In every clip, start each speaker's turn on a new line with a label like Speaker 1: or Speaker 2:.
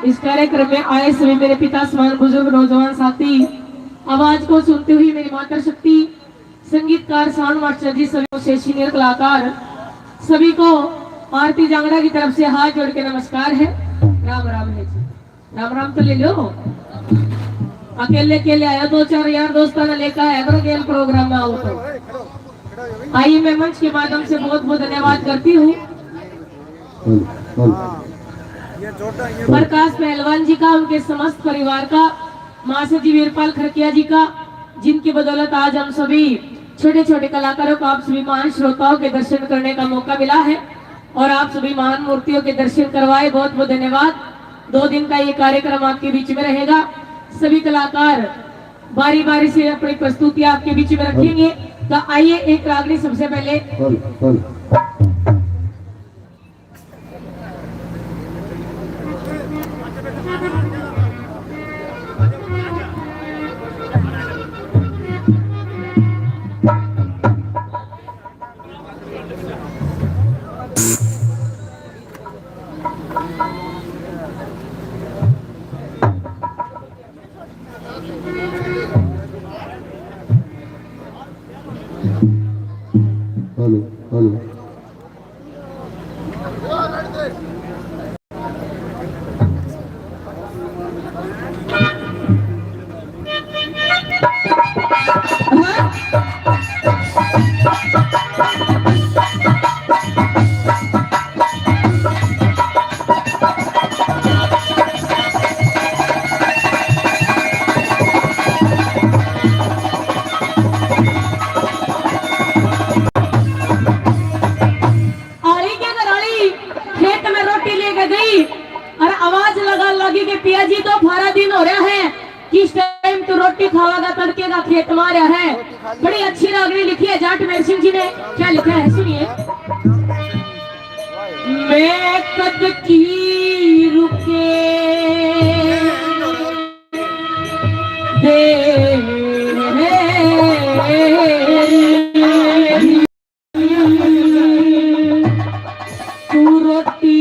Speaker 1: इस कार्यक्रम में आए सभी मेरे पिता समान बुजुर्ग नौजवान साथी, आवाज को सुनते हुए मेरी माता शक्ति, संगीतकार साउंड मास्टर जी, सभी से सीनियर कलाकार, सभी को आरती जांगड़ा की तरफ से हाथ जोड़ के नमस्कार है। राम राम है जी, राम राम तो ले लो। अकेले अकेले आया, दो चार यार दोस्तों ने लेकर आया करो खेल प्रोग्राम में आओ तो। आइए, मैं मंच के माध्यम से बहुत बहुत धन्यवाद करती हूँ प्रकाश पहलवान जी का, उनके समस्त परिवार का, मासा जी वीरपाल खरकिया जी का, जिनकी बदौलत आज हम सभी छोटे छोटे कलाकारों को, आप सभी महान श्रोताओं के दर्शन करने का मौका मिला है और आप सभी महान मूर्तियों के दर्शन करवाए, बहुत बहुत धन्यवाद। 2 दिन का ये कार्यक्रम आपके बीच में रहेगा। सभी कलाकार बारी बारी से अपनी प्रस्तुति आपके बीच में रखेंगे। तो आइए, एक रागनी सबसे पहले
Speaker 2: हेलो
Speaker 1: पिया जी तो 12 दिन हो रहा है, किस टाइम तो रोटी खावागा, तड़के का खेत मारा है। बड़ी अच्छी रागनी लिखी है जाट मेर सिंह जी ने। क्या लिखा है सुनिए। मैं कद की रुके दे तू रोटी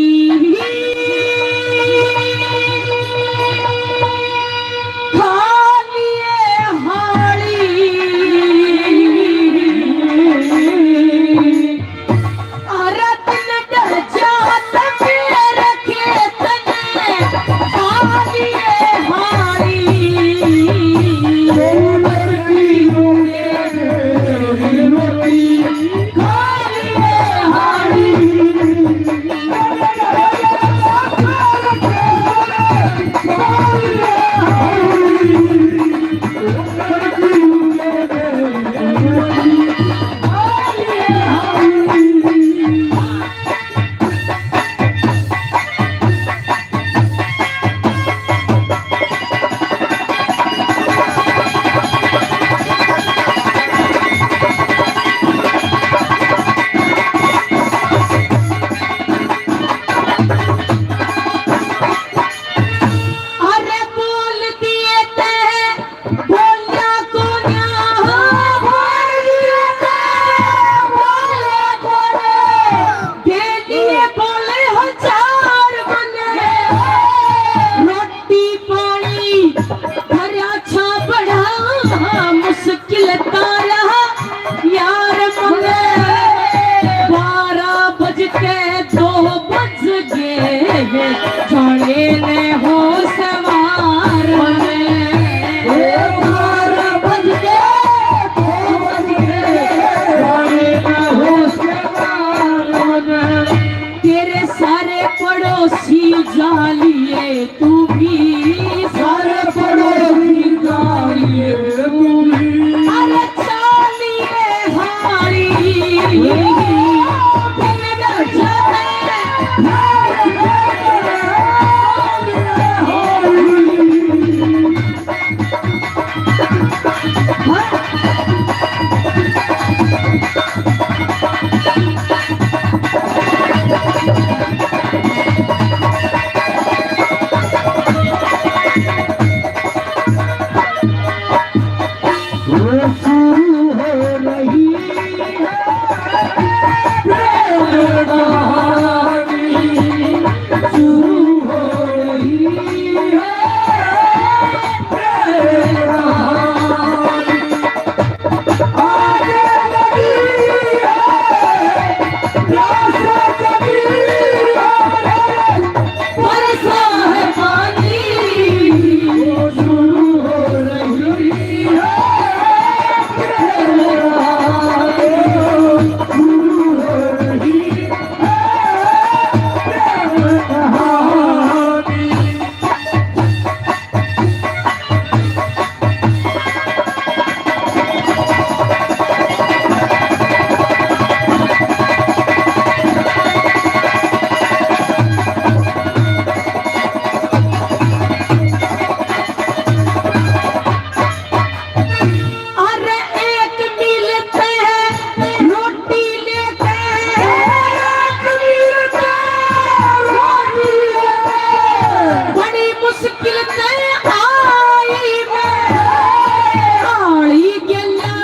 Speaker 1: जालिए तू भी सारे पड़ोसी जालिए तू भी, अरे चालिए हारी मुश्किल तय आई में आड़ी गेला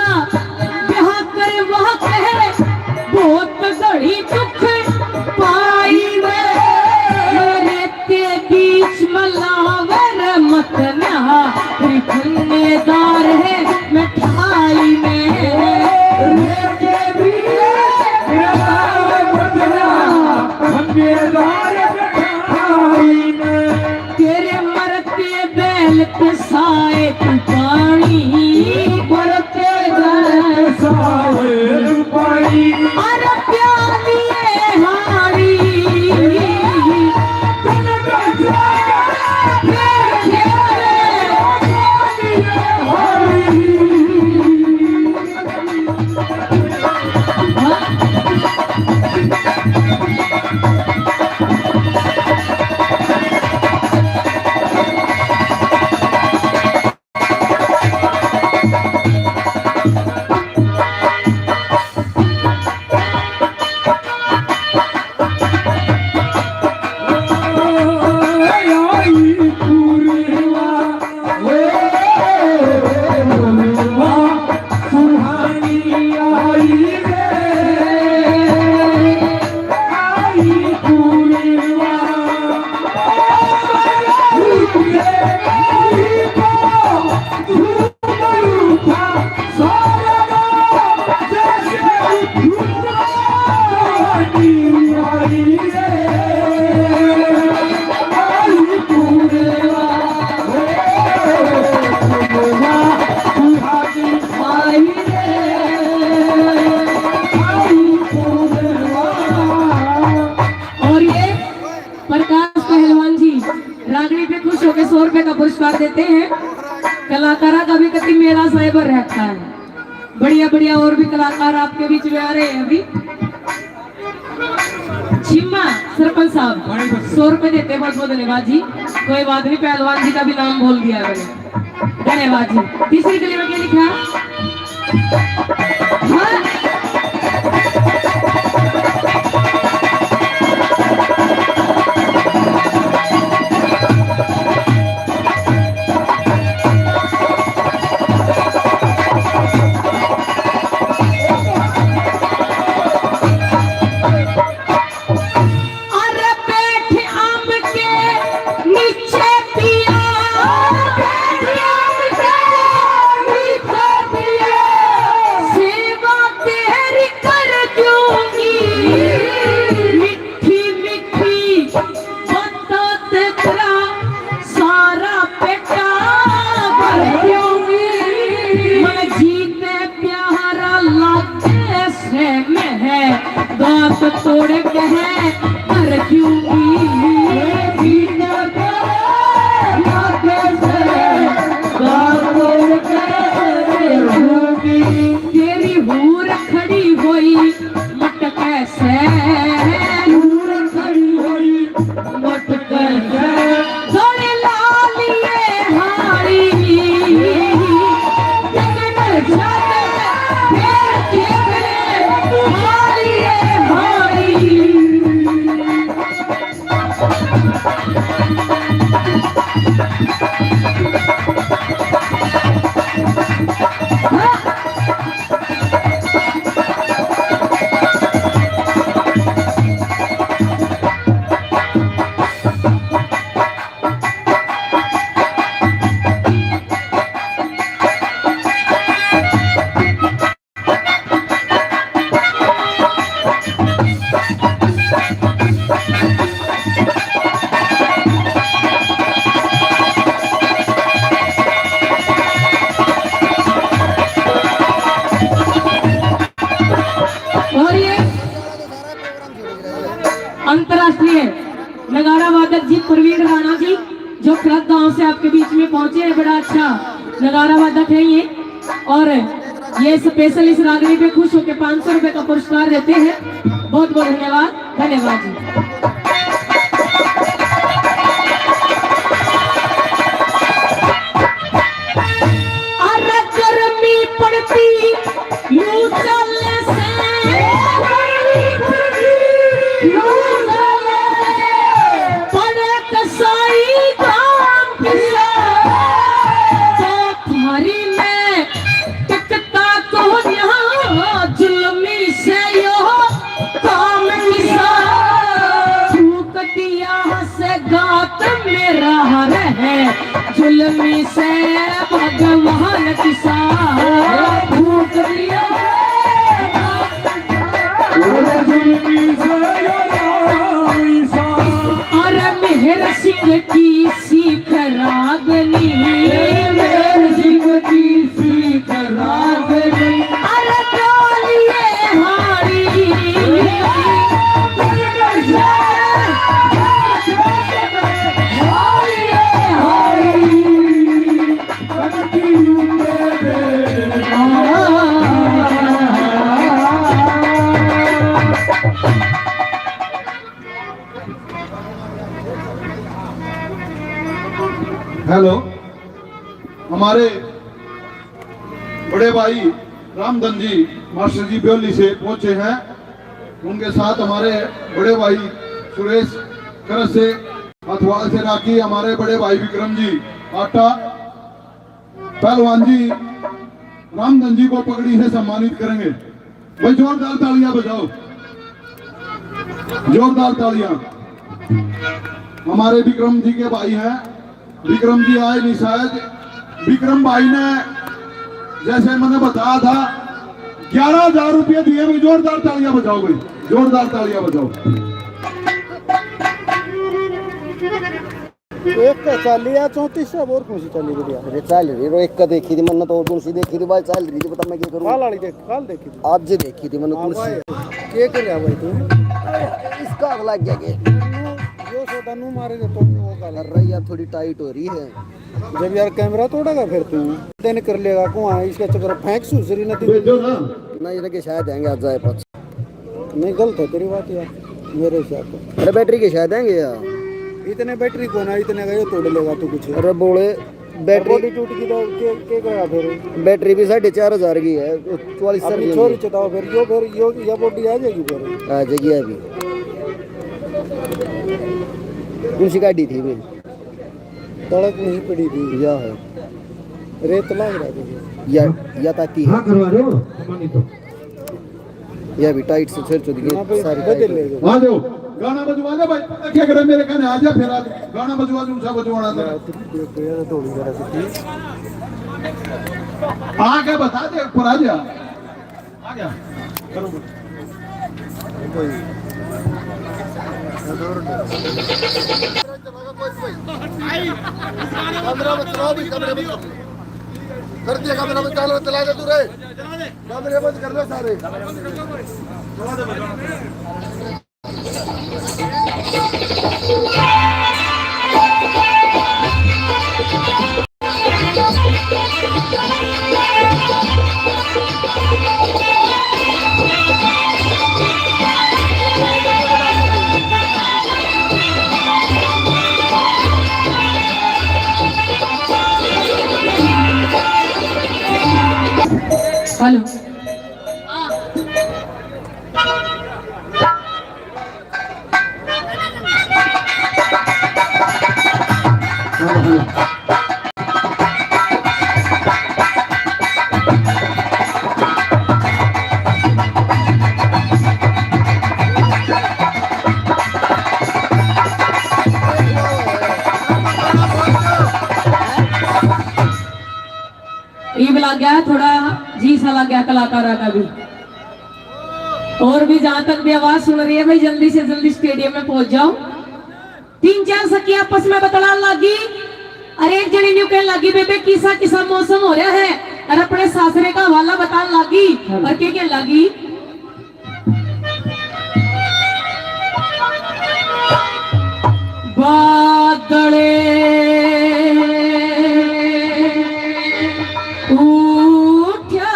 Speaker 1: ब्याह कर वह कहे बहुत घड़ी दुख पाई में मेरे ते बीच मलावर मत नहा रिखनेदार है मिठाई में तेरे मरते बैल पे साए तू पानी मरते बैल साए पानी अरे प्याली हारी रागड़ी पे खुश होकर 100 रुपए का पुरस्कार देते हैं। कलाकारा का भी कति मेरा साइबर रहता है। बढ़िया बढ़िया और भी कलाकार आपके बीच में आ रहे हैं। अभी छिम्मा सरपंच साहब 100 रुपए देते हैं। बहुत बहुत धन्यवाद जी। कोई बात नहीं, पहलवान जी का भी नाम बोल दिया मैंने। धन्यवाद जी। तीसरी कली में क्या लिखा? हाँ? तोड़े कहे कर तेरी हूर खड़ी हुई मट कैसे खड़ी हुई मट कैसे थोड़े लालिए हारी अंतरराष्ट्रीय नगाड़ा वादक जी प्रवीण राणा जी जो खरक गांव से आपके बीच में पहुंचे हैं। बड़ा अच्छा नगाड़ा वादक है ये, और ये स्पेशल इस रागनी पे खुश होकर 500 रुपए का पुरस्कार देते हैं। बहुत बहुत धन्यवाद। धन्यवाद जी। किसा तुम्हारी में टिकता को यहाँ जुल्मी से यो काम किसा फूक दिया से गात मेरा है जुल्मी से भगवान किसा फूक दिया और मेहर सिंह की सीख रागनी मेहर सिंह की सीख रागनी अरे डोलिए हारी
Speaker 2: हेलो, हमारे बड़े भाई रामधन जी मास्टर जी ब्योली से पहुंचे हैं। उनके साथ हमारे बड़े भाई सुरेश करस से, हथवाल से राखी, हमारे बड़े भाई विक्रम जी आटा। पहलवान जी रामधन जी को पगड़ी से सम्मानित करेंगे। भाई जोरदार तालियां बजाओ, जोरदार तालियां। हमारे विक्रम जी के भाई हैं, विक्रम जी आए नहीं शायद। विक्रम भाई ने जैसे मैंने बताया था 11,000 रुपये दिए। भाई जोरदार तालियां बजाओ, भाई जोरदार तालियां बजाओ।
Speaker 3: एक का चाल लिया 34 और कौन सी चाली बढ़िया
Speaker 4: अरे चल रही रो एक का देखी थी मैंने तो, और कौन सी देखी थी भाई चल रही थी, बता मैं क्या करूं।
Speaker 3: काल वाली देख, काल देखी थी
Speaker 4: आज ही देखी थी मैंने कौन सी।
Speaker 3: के कर रहा भाई तू
Speaker 4: इसका आग लग गया के
Speaker 3: जो सोता नु मारेगा तो वो काल
Speaker 4: कर रही यार, थोड़ी टाइट हो रही है।
Speaker 3: जब यार कैमरा तोड़ेगा फिर तू देन कर लेगा को है इसका चक्कर फेंक सुसरी ना
Speaker 2: भेजो ना।
Speaker 4: नहीं लगे शायद आएंगे आज जाए पास।
Speaker 3: नहीं गलत है तेरी बात यार मेरे हिसाब से।
Speaker 4: अरे बैटरी के शायद आएंगे यार,
Speaker 3: इतने बैटरी को ना इतने का ये तोड़ लेगा तू कुछ।
Speaker 4: अरे बोले
Speaker 3: बैटरी
Speaker 4: बैटरी
Speaker 3: टूट की तो के करेगा फिर।
Speaker 4: बैटरी भी 4,500 की है, 44
Speaker 3: अपनी
Speaker 4: की
Speaker 3: छोरी चताओ फिर यो या बॉडी आ जाएगी फिर।
Speaker 4: आ जाएगी अभी। कौन सी गाड़ी थी भाई?
Speaker 3: सड़क नहीं पड़ी थी
Speaker 4: या है
Speaker 3: रेत लग रहा था
Speaker 4: या ताकि
Speaker 2: हाँ करवा रहे हो सम्मानित हो।
Speaker 4: या भी टाइट से छेड़ छुड़
Speaker 3: यहाँ पे
Speaker 4: गई सारी
Speaker 3: बदल
Speaker 4: टाइट।
Speaker 3: लेगा।
Speaker 2: आ जाओ, गाना बजवा दे भाई। क्या करे मेरे कहने आ जा, फिर आ जा। गाना बजवा दूं, सा बजवाना था।
Speaker 3: थोड़ी जरा सी
Speaker 2: आगे बता दे, ऊपर आ जा, आ जा करो।
Speaker 5: कैमरा में चलाओ भी, कैमरे में कर दिया, कैमरा में चला दे तू रे, कैमरे बंद कर ले सारे।
Speaker 1: हेलो ये भी लग गया है थोड़ा जी सा लग गया कलाकारा का भी। और भी जहां तक भी आवाज सुन रही है भाई जल्दी से जल्दी स्टेडियम में पहुंच जाओ। 3-4 सखी आपस में बतलान लगी। अरे एक जनी न्यू कहने लगी बेबे किसा किसा मौसम हो रहा है, और अपने सासरे का हवाला बताने लगी। और क्या कहने लगी, बादले उठा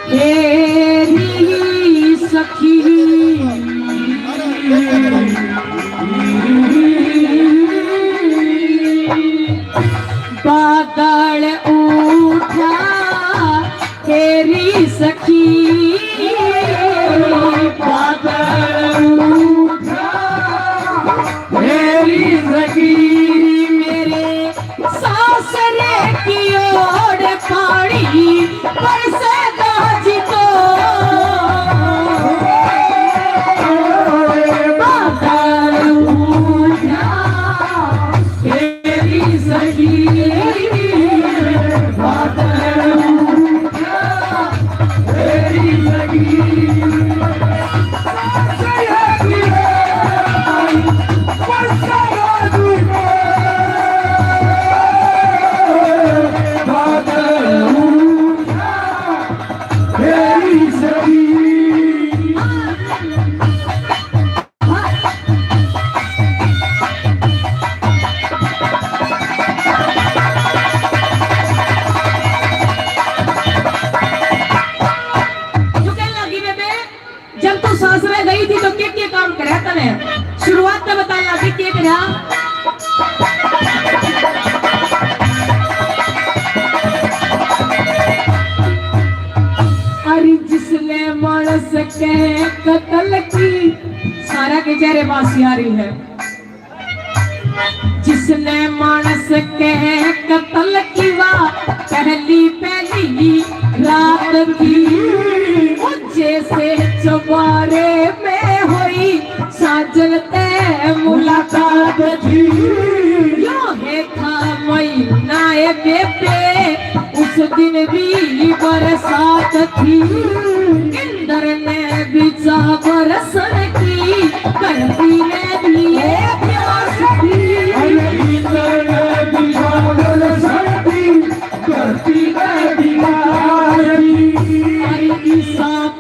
Speaker 1: तेरी सखी बादल उठा तेरी सखी बादल उठा सखी मेरे सासरे की ओर पानी बरसे दाजी को तेरी सखी शुरुआत में बताया कि क्या करा अरे जिसने मानस के कत्ल की सारा के चेहरे बासी आ रही है जिसने मानस के कत्ल की पहली रात थी जैसे चुबारे में हुई साजन ते मुलाकात थी यो है था महीना बेबे उस दिन भी बरसात थी इंद्र ने बिचा बरसन की धरती ने भी प्यास थी इंद्र ने बिचा बरसन की धरती ने भी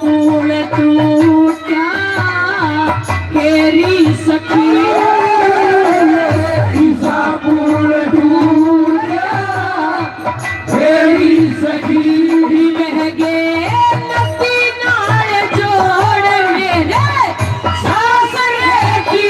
Speaker 1: पूर्ण तू क्या तेरी सखी पूर्ण तू क्या तेरी सखी महगे नदी नाल जोड़ मेरे सासरे की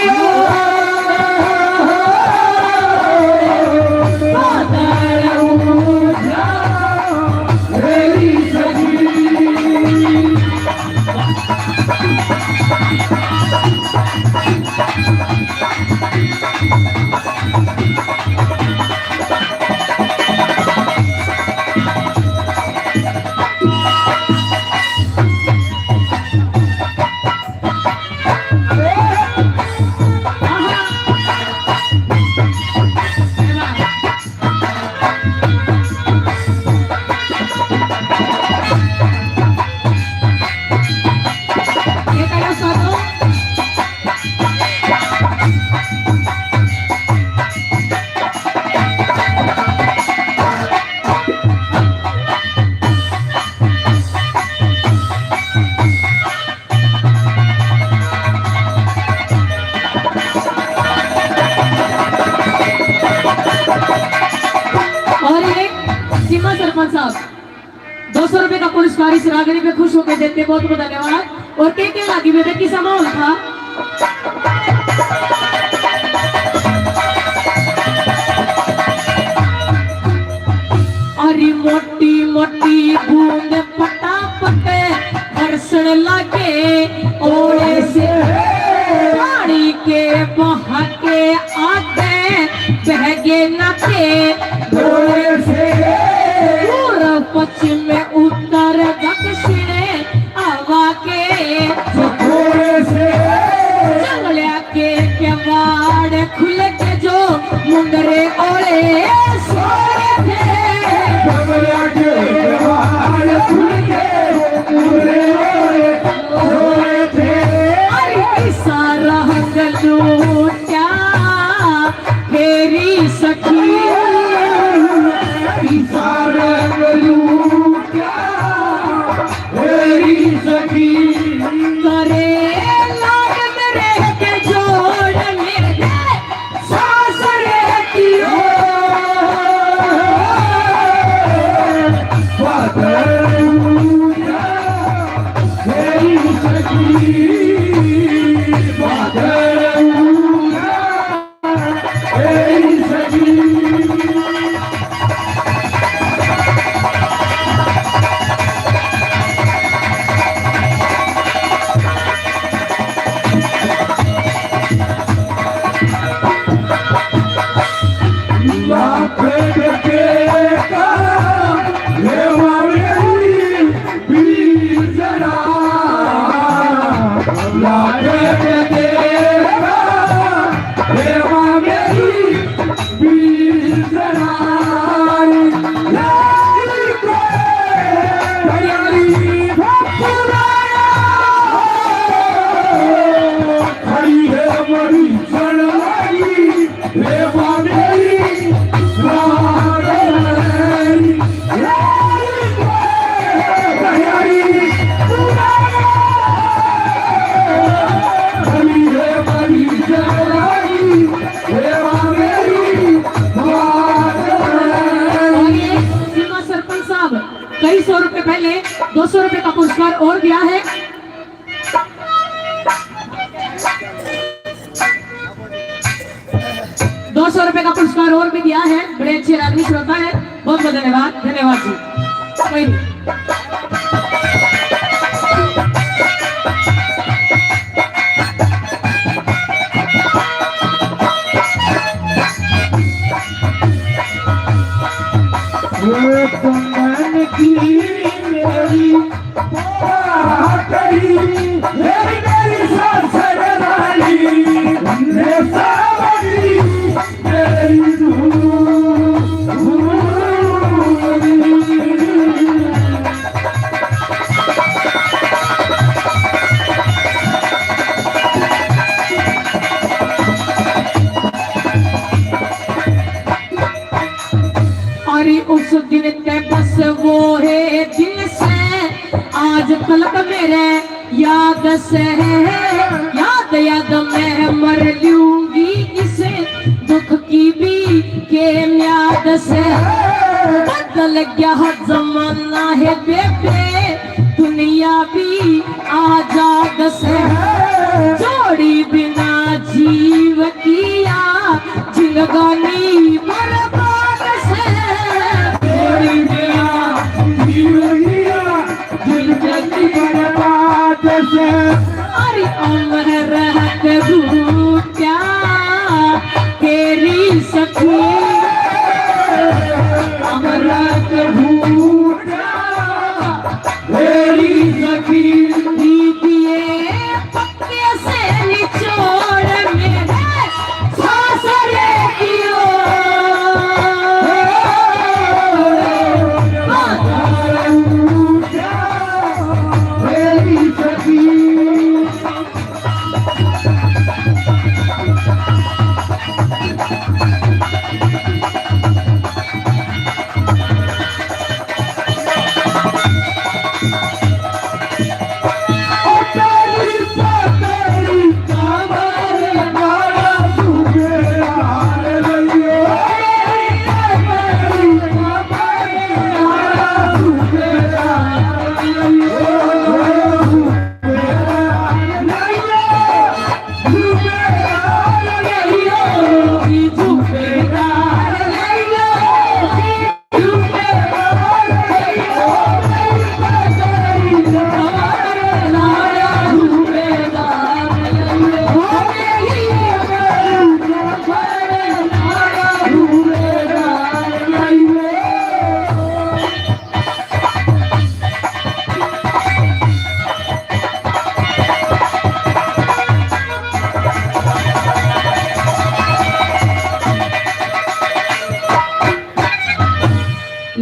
Speaker 1: सरपंच साहब 200 रुपए का पुरस्कार इस रागनी पे खुश होकर देते बहुत बहुत धन्यवाद। और के लागी में किसा माहौल था अरे मोटी मोटी बूंद पटापट बरसण लागे ओले से पानी के बहा के आगे बहगे नाते ओले से पश्चिम में उत्तर दक्षिण हवा के जंगलिया के केवाड़ खुल के जो मुंडरे ओले सोए थे जंगलिया के केवाड़ खुल के मुंडरे ओले सोए थे अरे सारा गलू क्या तेरी सखी
Speaker 6: बड़ी चढ़ाई रे बाबेरी राधेरी
Speaker 1: सीमा सरपंच साहब कई 100 रुपए पहले 200 रुपए का पुरस्कार और दिया है। ₹200 का पुरस्कार और भी दिया है। बड़े अच्छे राजनीतिक श्रोता है, बहुत बहुत धन्यवाद। धन्यवाद जी। कोई नहीं।
Speaker 6: ये कुंदन की मेरी बातरी मेरी सासर रानी ने सावरी मेरी
Speaker 1: अरे उस दिन ते बस वो है दिल से आज तलक मेरे याद से याद याद मैं मर लूंगी इसे दुख की भी के याद से बदल गया जमाना है बेबे दुनिया भी आजाद से जोड़ी बिना जीव किया जिंदगानी बर्बाद से जोड़ी बिना
Speaker 6: जिंदगी बर्बाद से
Speaker 1: अरे अमर रहत भूत्या तेरी सखी अमर रहत भूत्या तेरी सखी दीदिए पक्के से निचोड़ मेरे सासरे की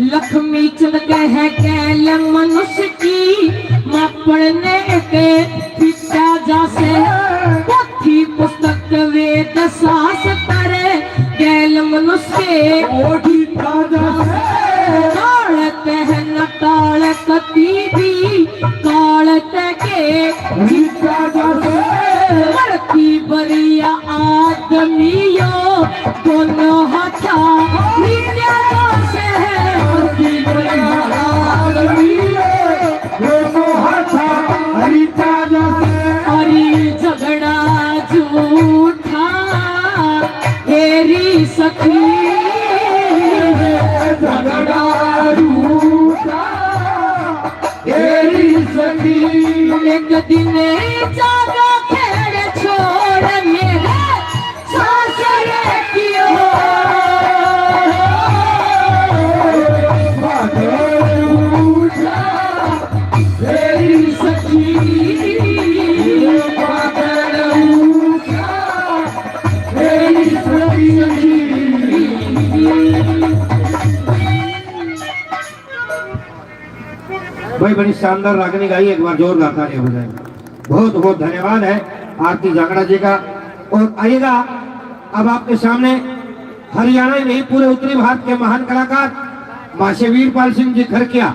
Speaker 1: लक्ष्मी चल है कैल मनुष्य की माँ पढ़ने के पिता जासे पोथी पुस्तक वेद शास्त्र कैल मनुष्य के
Speaker 6: ओढ़ी ताजा
Speaker 1: ताड़त है न ताड़त भी ताड़त के
Speaker 6: ताजा
Speaker 1: मरती बरिया आदमियों दोनों हथा से मरती बरिया हरी झगड़ा झूठा तेरी सखी
Speaker 6: झगड़ा रूठा तेरी सखी
Speaker 1: एक दिन जागा खेड़ छोड़ मेरे सासरे की
Speaker 6: तेरी सखी तेरी सखी भाई बड़ी शानदार रागनी गाई, एक बार जोरदार तालियां बजाएं। बहुत बहुत धन्यवाद है आरती जांगड़ा जी का। और आइएगा अब आपके सामने हरियाणा ही नहीं पूरे उत्तरी भारत के महान कलाकार मासे वीरपाल सिंह जी खरकिया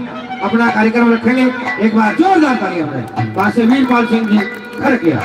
Speaker 6: अपना कार्यक्रम रखेंगे। एक बार जोरदार तालियां बजाएं मासे वीरपाल सिंह जी खरकिया।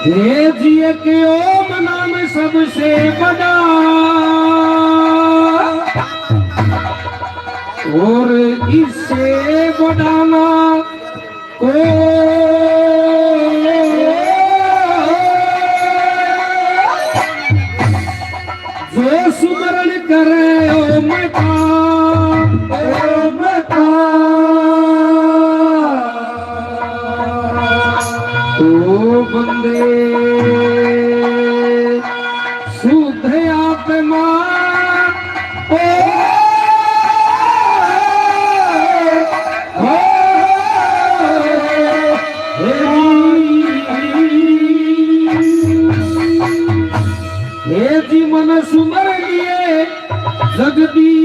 Speaker 6: हे जिए के ओम नाम सबसे बड़ा और इससे बड़ा ना जो सुमरण करे ओम का तो बंदे शुद्ध आत्मा हे जी मन सुमर लिए जगदीश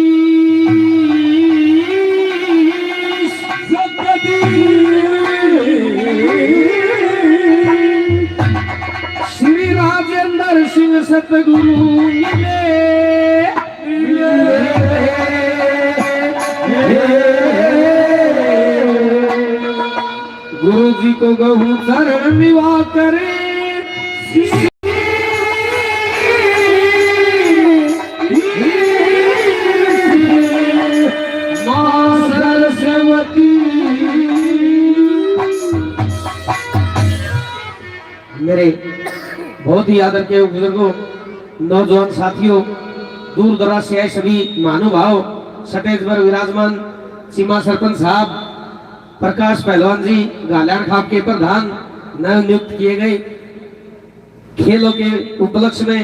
Speaker 6: श्री राजेंद्र सिंह सतगुरु गुरु जी को गहू चरण विवाह करे मां सरस्वती। मेरे बहुत ही आदर के बुजुर्गों, नौजवान साथियों, दूर दराज से आए सभी महानुभाव, स्टेज पर विराजमान सीमा सरपंच साहब, प्रकाश पहलवान जी, गालियान खाप के प्रधान नव नियुक्त किए गए, खेलों के उपलक्ष्य में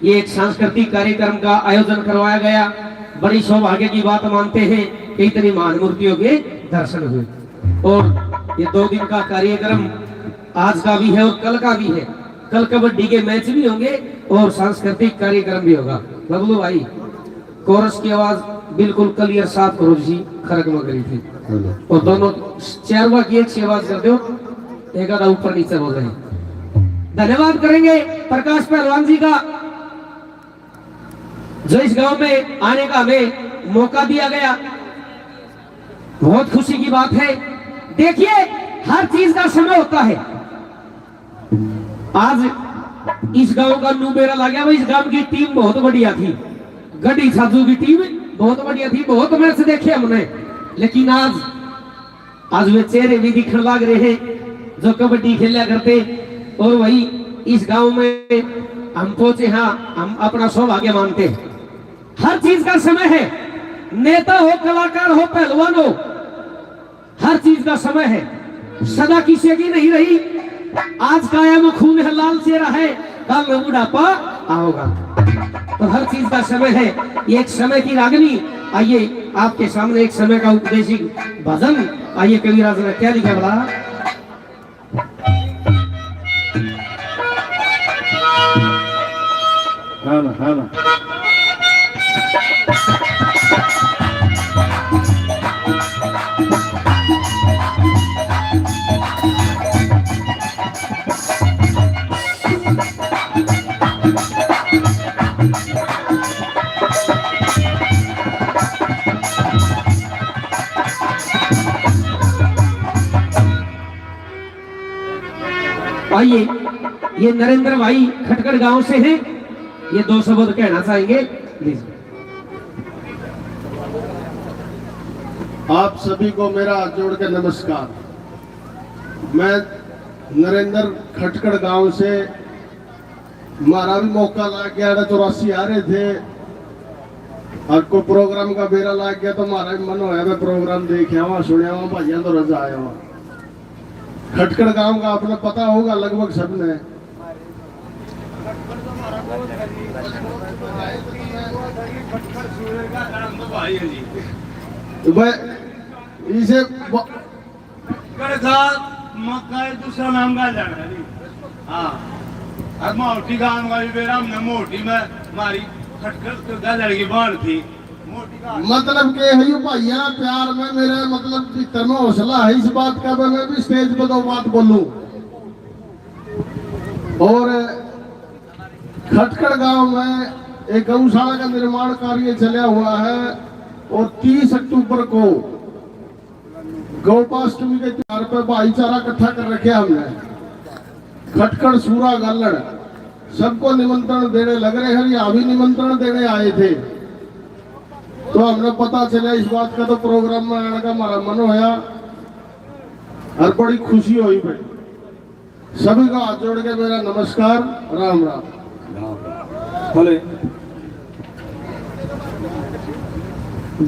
Speaker 6: ये एक सांस्कृतिक कार्यक्रम का आयोजन करवाया गया। बड़ी सौभाग्य की बात मानते हैं कि इतनी महान मूर्तियों के दर्शन हुए। और ये 2 दिन का कार्यक्रम आज का भी है और कल का भी है। कल कबड्डी के मैच भी होंगे और सांस्कृतिक कार्यक्रम भी होगा। बबलू भाई, कोरस की आवाज बिल्कुल क्लियर साफ करो जी, खरक में करी थी। और दोनों चेरवा की एक सी आवाज कर दो, एक आधा ऊपर नीचे हो जाए। धन्यवाद करेंगे प्रकाश पहलवान जी का, जो इस गांव में आने का हमें मौका दिया गया। बहुत खुशी की बात है। देखिए, हर चीज का समय होता है। आज इस गांव का नुबेरा लग गया। इस गांव की टीम बहुत बढ़िया थी, गड्डी साधु की टीम बहुत बढ़िया थी, बहुत मैच देखे हमने। लेकिन आज वे चेहरे भी दिखने लग रहे हैं जो कबड्डी खेला करते। और वही इस गांव में हम पहुंचे, हाँ, हम अपना सौभाग्य मानते हैं। हर चीज का समय है, नेता हो, कलाकार हो, पहलवान हो, हर चीज का समय है। सदा किसी की नहीं रही। आज कायम खून है, लाल चेहरा है, कल में बुढ़ापा आओगा। तो हर चीज का समय है। ये एक समय की रागनी। आइए आपके सामने एक समय का उपदेशिक भजन। आइए कविराज ने क्या लिखा बड़ा।
Speaker 2: हाँ ना, हाँ ना।
Speaker 6: आइए, ये नरेंद्र भाई खटकड़ गांव से हैं। ये दो शब्द कहना चाहेंगे, प्लीज।
Speaker 5: आप सभी को मेरा हाथ जोड़ के नमस्कार। मैं नरेंद्र खटकड़ गांव से, हमारा भी मौका लग गया। 84 आ रहे थे और को प्रोग्राम का बेरा लग गया तो हमारा भी मन होया मैं प्रोग्राम देखे वहां सुने वहां भाइयों तो रजा आया वहां। खटकड़ गांव का आपने पता होगा लगभग सबने। इसे
Speaker 7: दूसरा नाम का जाना। हाँ, मोटी गांव का भी बेरा हमने मोटी में हमारी खटखट का लड़की बाढ़ थी।
Speaker 5: मतलब के है भैया प्यार में मेरे मतलब भीतर में हौसला है इस बात का। मैं भी स्टेज पे 2 बात बोलूं। और खटकड़ गांव में एक गौशाला का निर्माण कार्य चला हुआ है और 30 अक्टूबर को गौपाष्टमी के त्योहार पर भाईचारा इकट्ठा कर रखे हमने। खटकड़ सूरा गालड़ सबको निमंत्रण देने लग रहे हैं। यहाँ भी निमंत्रण देने आए थे तो हमने पता चला इस बात का तो प्रोग्राम में आने का हमारा मन होया और बड़ी खुशी हुई भाई। सभी को हाथ जोड़ के मेरा नमस्कार, राम राम।
Speaker 2: बोले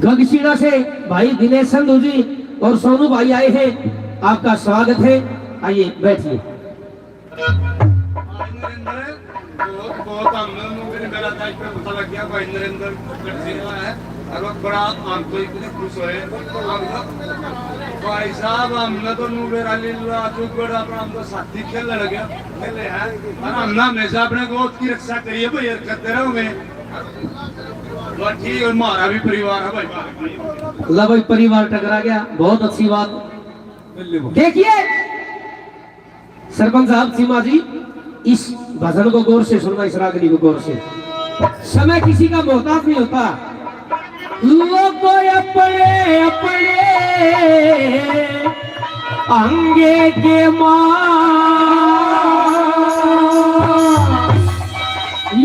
Speaker 6: गगसीना से भाई दिनेश संधू जी और सोनू भाई आए हैं, आपका स्वागत है। आइए बैठिए।
Speaker 7: बहुत हमने मेरा पता लग गया भाई नरेंद्र है और बड़ा आंतरिक खुश हुए भाई साहब। हमने तो हम तो साथी खेलने लगे खेले हैं और हमने हमेशा अपने गोद की रक्षा करिए भाई, करते रहो मैं ठीक। और हमारा भी परिवार है भाई।
Speaker 6: ला भाई, परिवार टकरा गया, बहुत अच्छी बात। देखिए सरपंच साहब, सीमा जी, इस भजन को गौर से सुनना, इस रागनी को गौर से। समय किसी का मोहताज नहीं होता। लोग अपने अपने अंगे के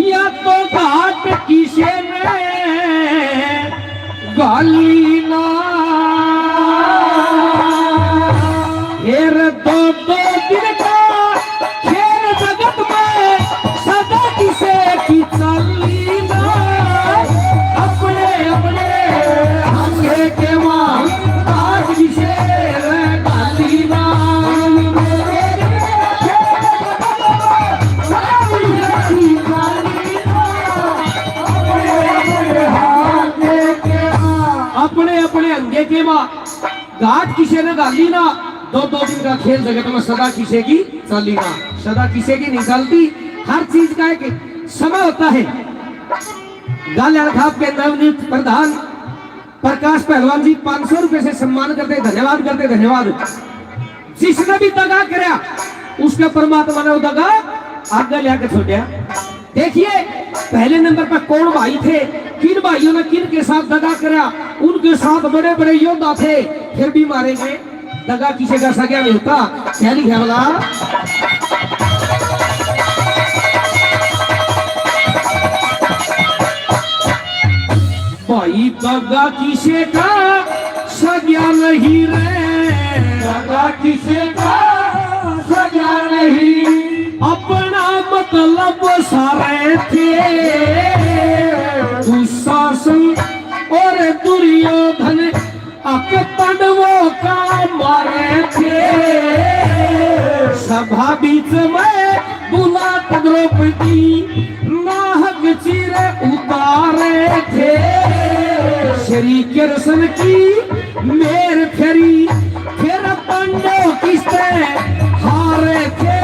Speaker 6: या तो घाट किसे में गाली ना हेर दो दिन का खेल जगत में सदा किसे की चली ना। अपने अपने अंगे के मां आज किसे गाली ना। अपने अपने अंगे के मां घाट किसे ने गाली ना। 2 दिन का खेल जगत में सदा किसे की चली ना। सदा किसे की नहीं चलती। हर चीज का एक समय होता है। गालियार खाप के नवनियुक्त प्रधान प्रकाश पहलवान जी 500 रुपए से सम्मान करते, धन्यवाद करते, धन्यवाद। जिसने भी दगा कराया उसके परमात्मा ने वो दगा आगे लेके छोड़ा। देखिए पहले नंबर पर कौन भाई थे, किन भाइयों ने किन के साथ दगा करा, उनके साथ बड़े बड़े योद्धा थे, फिर भी मारे गए। दगा किसी का सगा नहीं होता। क्या लिखा बोला, भाई दगा किसे का सगा नहीं रे, दगा किसे का सगा नहीं, अपना मतलब सारे थे, दुशासन और दुर्योधन अक पांडवों का मारे थे। सभा बीच में बुला द्रौपदी नाहक चिरे उतारे थे, श्री कृष्ण की मेर फेरी फिर पांडव किसते हारे थे,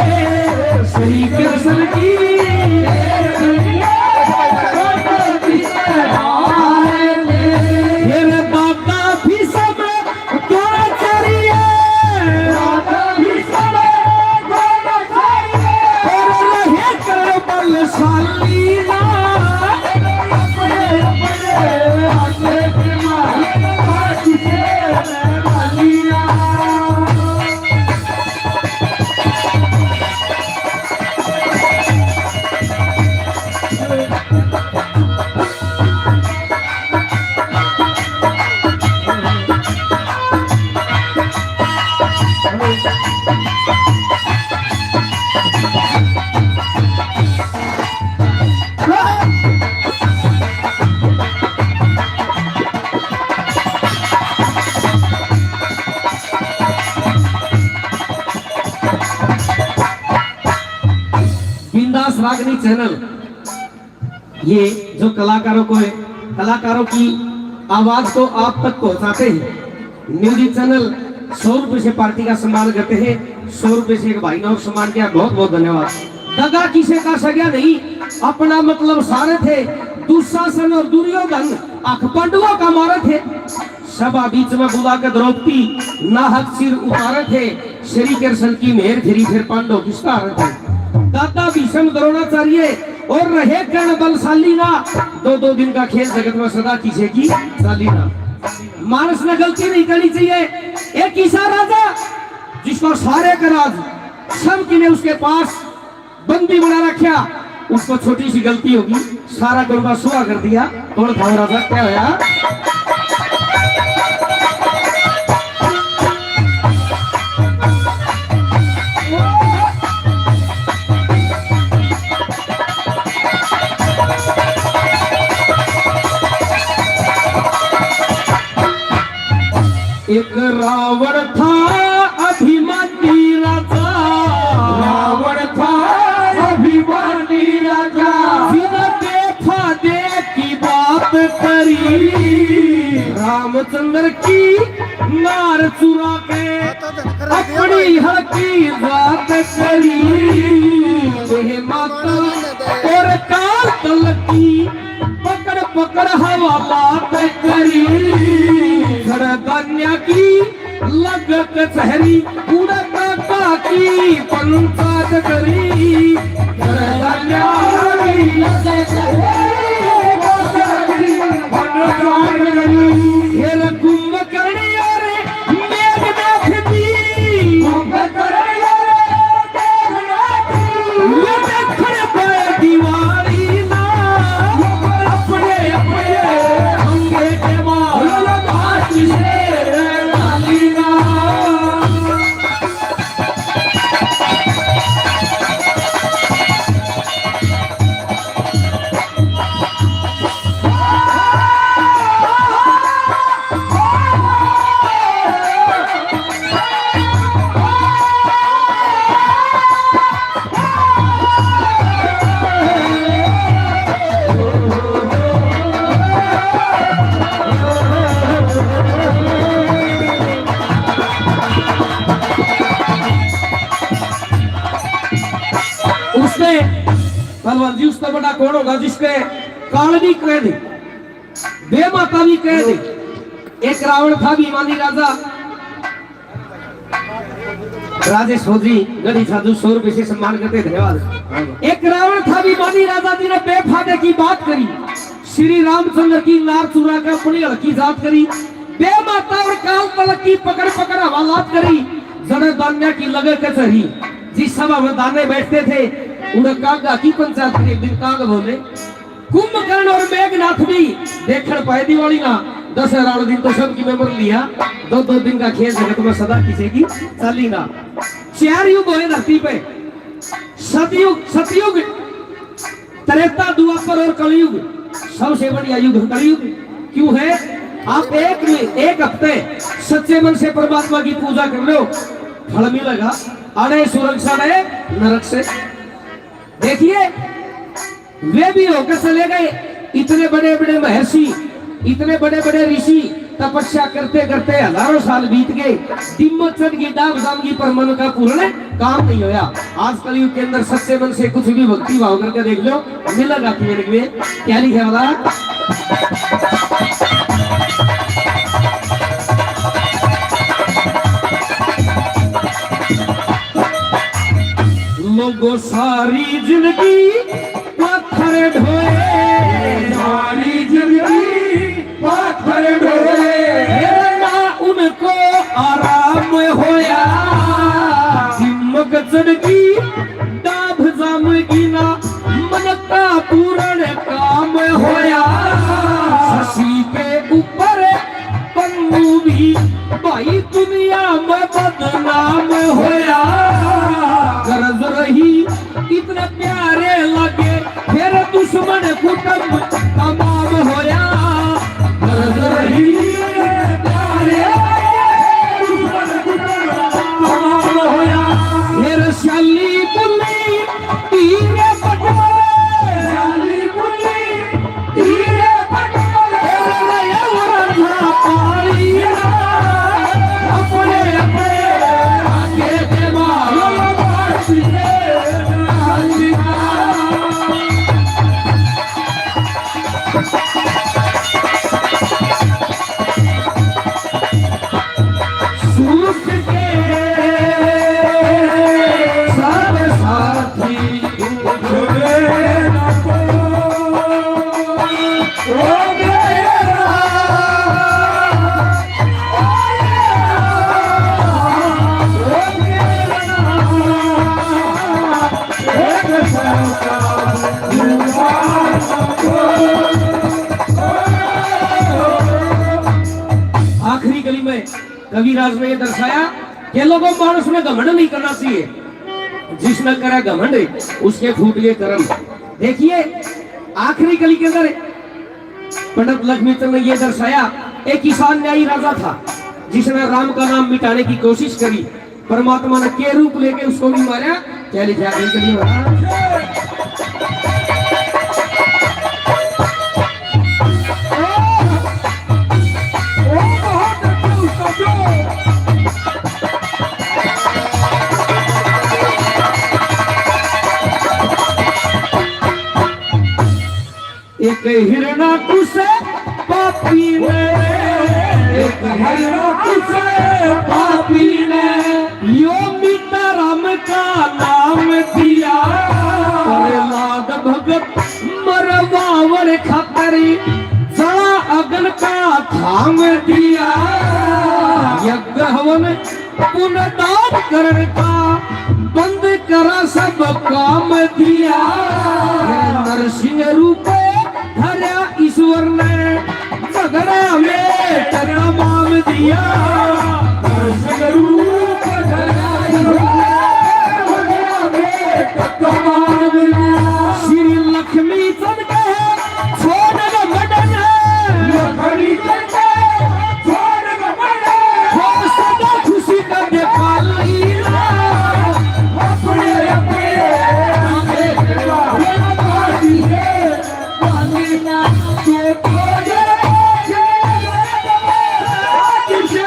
Speaker 6: श्री कृष्ण की रागनी चैनल, ये जो कलाकारों की आवाज को आप तक पहुंचाते हैं। म्यूजिक चैनल 100 रुपए से पार्टी का सम्मान करते हैं। 100 रुपए से एक भाई ने और सम्मान किया, बहुत बहुत धन्यवाद। दगा किसे का सगा नहीं, अपना मतलब सारे थे, दुशासन और दुर्योधन अख पांडवों का मारे थे। सभा बीच में बुला कर द्रौपदी नाहक सिर उतारे थे, श्री कृष्ण की मेहर फिरी फिर पांडव किसका हारे थे। दादा भीष्म द्रोणाचार्य और रहे कर्ण बलशाली ना, 2-2 दिन का खेल जगत में सदा किसे की साली ना। मानस ने गलती नहीं करनी चाहिए। एक ऐसा राजा जिसको सारे का राज सब की ने उसके पास बंदी बना रखा, उसको छोटी सी गलती होगी सारा गुरबा सुहा कर दिया। तोड़ खाओ राजा, क्या होया? एक रावण था अभिमानी राजा, रावण था अभिमानी राजा, बिना देखा देख की बात करी, रामचंद्र की नार चुरा के अपनी हल्की बात करी, वह माता और काल तल की पकड़ पकड़ हवा बात करी, धन्या की लग कचहरी उड़का की पंचायत करी, धन्या की लग कचहरी कुंभकर्ण रे मेघनाथ दी, कुंभकर्ण खड़े पे दीवारी ना, अपने अपने अंगे के माल बात से भगवान जी उसका बड़ा कौन होगा जिसके काल भी कह दे, बेमाता भी कह दे। एक रावण था अभिमानी राजा, राजेश फौजी गढ़ी साधु 100 रुपए से सम्मान करते, धन्यवाद। एक रावण था अभिमानी राजा जी ने बेफायदे की बात करी, श्री रामचंद्र की नार चुरा कर अपनी हल्की जात करी, बेमाता और काल तलक की पकड़ पकड़ हवालात करी, जड़ दान्या की लगे कचहरी। जिस सभा में दाने बैठते थे उन्हें कागा की पंचायत करी। एक दिन काग बोले कुंभकर्ण और मेघनाथ भी देखने पाए दिवाली ना, 10 दिन तो सबकी मेमोर लिया, 2-2 दिन का खेल जगत में सदा किसी की चली ना। 4 युग हुए धरती पे, सतयुग, त्रेता, द्वापर और कलयुग। सबसे बढ़िया युग कलयुग क्यों है? आप एक हफ्ते सच्चे मन से परमात्मा की पूजा कर लो, फल मिलेगा। अरे सुरक्षा है नरक से। देखिए वे भी होकर चले गए, इतने बड़े बड़े महर्षि, इतने बड़े बड़े ऋषि तपस्या करते करते हजारों साल बीत गए, तिम्मचन की डाक जामगी पर मन का पूर्ण काम नहीं होया। आज कलयुग के अंदर सच्चे मन से कुछ भी भक्ति भाव करके देख लो, मिलेगा तुम्हें। क्या लिखा है बता? लोगों सारी जिंदगी पत्थर ढोए,
Speaker 7: सारी जिंदगी पत्थर ढोए,
Speaker 6: ना उनको आराम होया, चिमक चढ़गी डाभ जामगी ना, मन का पूर्ण काम होया। शशि के ऊपर पन्नू भी भाई दुनिया में बदनाम होया। गरज रही इतने प्यारे लगे, फिर दुश्मन कुटुंब तमाम होया। गरज रही प्यारे दुश्मन कुटुंब तमाम होया। फिर शाली बुल्ली तीरे पटमले, शाली बुल्ली तीरे पटमले, अपने अपने आगे के मारो आखिरी गली में कविराज ने यह दर्शाया कि लोगों मानस में घमंड नहीं करना चाहिए, जिसने करा घमंड उसके फूट गए कर्म। देखिए आखिरी गली के अंदर पंडित लक्ष्मीचंद ने यह दर्शाया, एक किसान न्यायी राजा था जिसने राम का नाम मिटाने की कोशिश करी, परमात्मा ने के रूप लेके उसको भी मारा। क्या लिखा एक हिरणाकुश पापी ने, एक हिरणाकुश पापी ने यो मिटा राम का नाम दिया, प्रहलाद भगत मरवावर खातरी जड़ा अगन का थाम दिया, यज्ञ हवन पुनदान करने का बंद करा सब काम दिया, नरसिंह रूप धरा ईश्वर ने झगड़ा में तमाम दिया, नरसिंह रूप धरा तमाम दिया। श्री लक्ष्मी चंद के छोड़ मडन लक्ष्मी चंद छोड़ मडन हो सदा खुशी का देखाल अपने अपने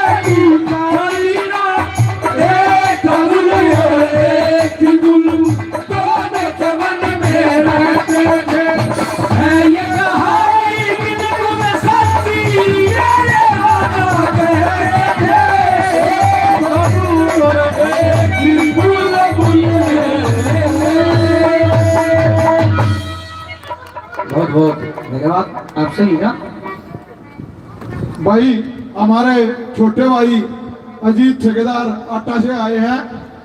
Speaker 6: तो बहुत धन्यवाद आपसे ही ना।
Speaker 2: भाई हमारे छोटे भाई अजीत ठेकेदार आटा से आए हैं।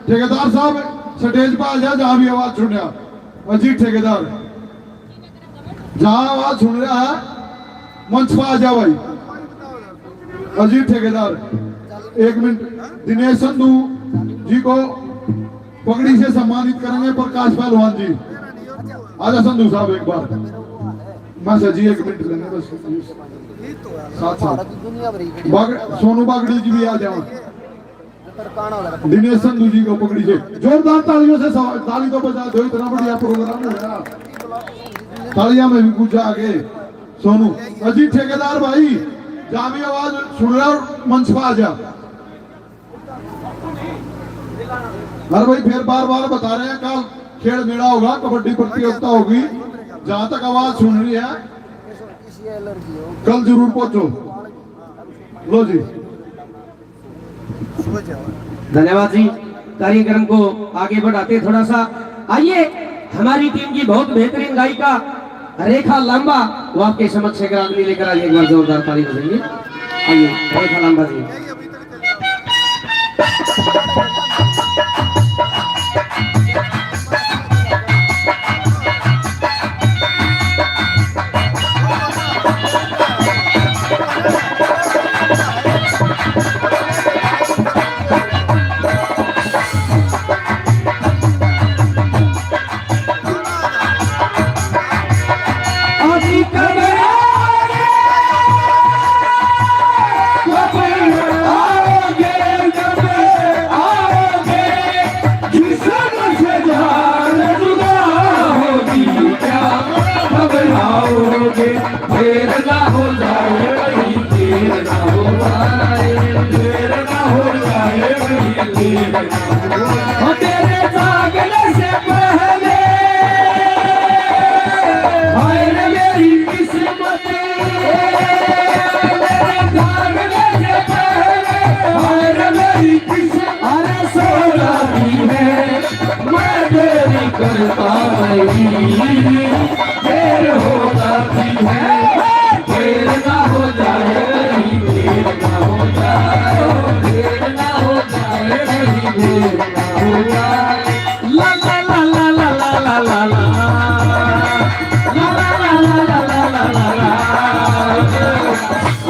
Speaker 2: ठेकेदार साहब स्टेज पर आ जा, जहां भी आवाज सुन रहा। अजीत ठेकेदार जहां आवाज सुन रहा है मंच पर आ जा भाई। अजीत ठेकेदार 1 मिनट। दिनेश संधू जी को पगड़ी से सम्मानित करेंगे प्रकाश पहलवान जी। आजा संधू साहब एक बार। मैं जी 1 मिनट लेंगे बस साथ साथ।
Speaker 4: दुनिया भरी
Speaker 2: सोनू बागड़ी जी भी आ जाओ। दिनेश संधू जी को पगड़ी से जोरदार तालियों से ताली तो बजा दो। इतना बढ़िया प्रोग्राम हो गया, तालियां में भी पूछा आगे। सोनू अजीत ठेकेदार भाई जहां भी आवाज सुन रहा और मंच पर आ जा। अरे भाई फिर बार बार बता रहे हैं, कल खेल मेला होगा, कबड्डी प्रतियोगिता होगी। जहां तक आवाज सुन रही है कल जरूर पहुंचो। लो जी
Speaker 6: धन्यवाद जी। कार्यक्रम को आगे बढ़ाते थोड़ा सा आइए, हमारी टीम की बहुत बेहतरीन गायिका रेखा लांबा वो आपके समक्ष एक रागनी लेकर आइए। एक बार जोरदार ताली बजाइए। आइए रेखा लांबा जी।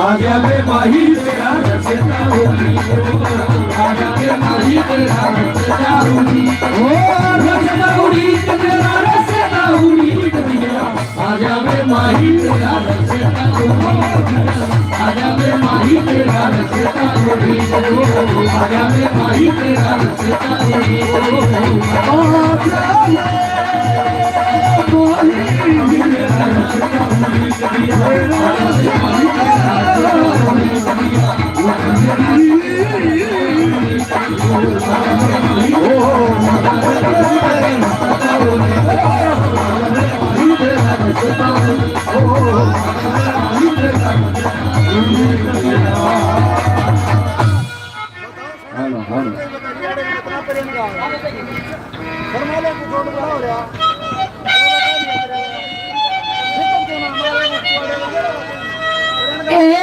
Speaker 7: आजा में माही तेरा रचना होगी, आजा में माही तेरा रचना होगी, ओ रचना होगी तेरा रचना होगी, आजा में माही तेरा रचना होगी, आजा में माही तेरा रचना होगी, आजा में माही तेरा रचना होगी,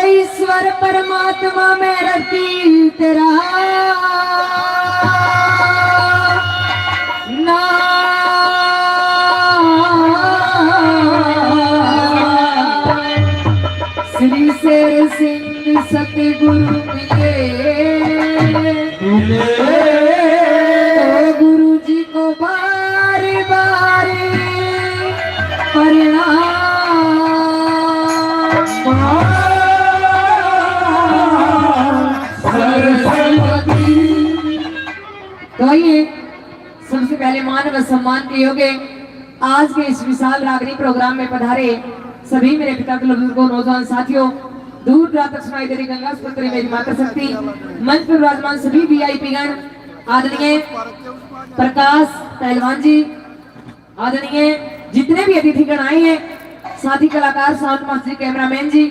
Speaker 1: ईश्वर परमात्मा में रखी तेरा श्री शेर सिंह सतगुरु मिले तो गुरु जी को बार बार तो आइए सबसे पहले मान व सम्मान के योग्य आज के इस विशाल रागनी प्रोग्राम में पधारे सभी मेरे पिता के बुजुर्गों, नौजवान साथियों, दूर दराज तक सुनाई दे रही गंगा स्पुत्री मेरी माता शक्ति, मंच पर विराजमान सभी वीआईपी गण, आदरणीय प्रकाश पहलवान जी, आदरणीय जितने भी अतिथिगण आए हैं, साथी कलाकार, साउंड मास्टर, कैमरामैन जी,